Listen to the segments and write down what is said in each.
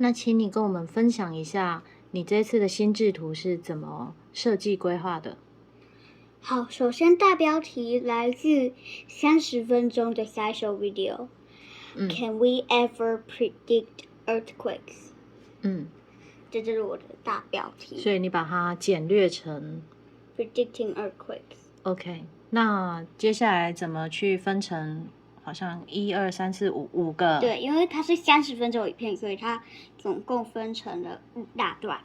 那请你跟我们分享一下，你这次的心智图是怎么设计规划的？好，首先大标题来自30分钟的 SciShow video。Can we ever predict earthquakes？这就是我的大标题。所以你把它简略成 Predicting earthquakes。OK， 那接下来怎么去分成？好像1、2、3、4、5个。对，因为它是30分钟影片，所以它总共分成了5大段。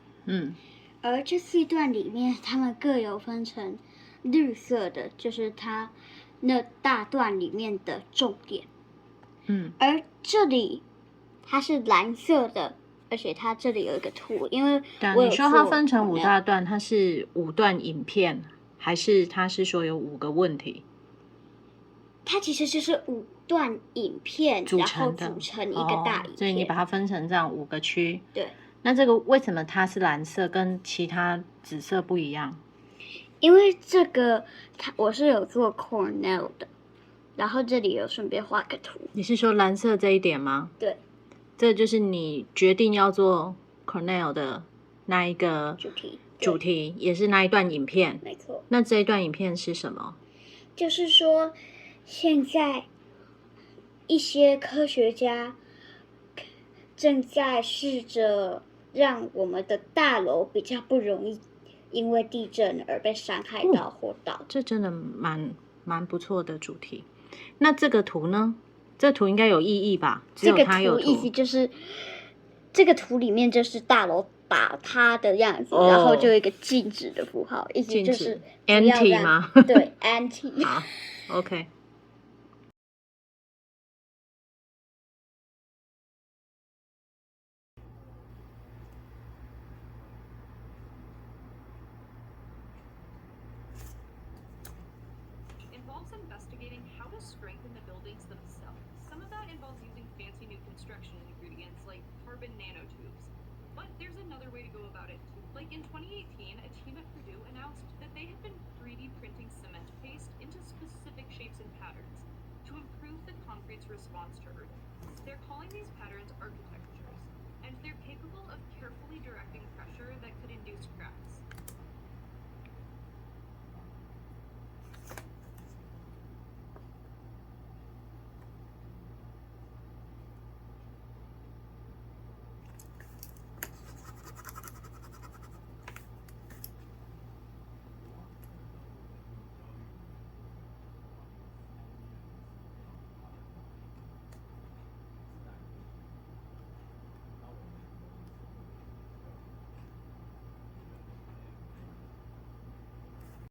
而这4段里面，它们各有分成绿色的，就是它那大段里面的重点。而这里它是蓝色的，而且它这里有一个图，因为你说它分成5大段，它是5段影片，还是它是说有5个问题？它其实就是5段影片组成一个大影片，所以你把它分成这样5个区。对。那这个为什么它是蓝色，跟其他紫色不一样？因为这个我是有做 Cornell 的，然后这里有顺便画个图。你是说蓝色这一点吗？对。这就是你决定要做 Cornell 的那一个主题，也是那一段影片。没错。那这一段影片是什么？就是说，现在一些科学家正在试着让我们的大楼比较不容易因为地震而被伤害到或倒。这真的蛮不错的主题。那这个图呢？这图应该有意义吧？只有它有图。这个图意思就是，这个图里面就是大楼倒塌的样子，然后就有一个静止的符号，意思就是 anti 吗？对 ，anti。好 ，OK。Involves investigating how to strengthen the buildings themselves. Some of that involves using fancy new construction ingredients like carbon nanotubes. But there's another way to go about it too. Like in 2018, a team at Purdue announced that they had been 3D printing cement paste into specific shapes and patterns to improve the concrete's response to earthquakes. They're calling these patterns architectural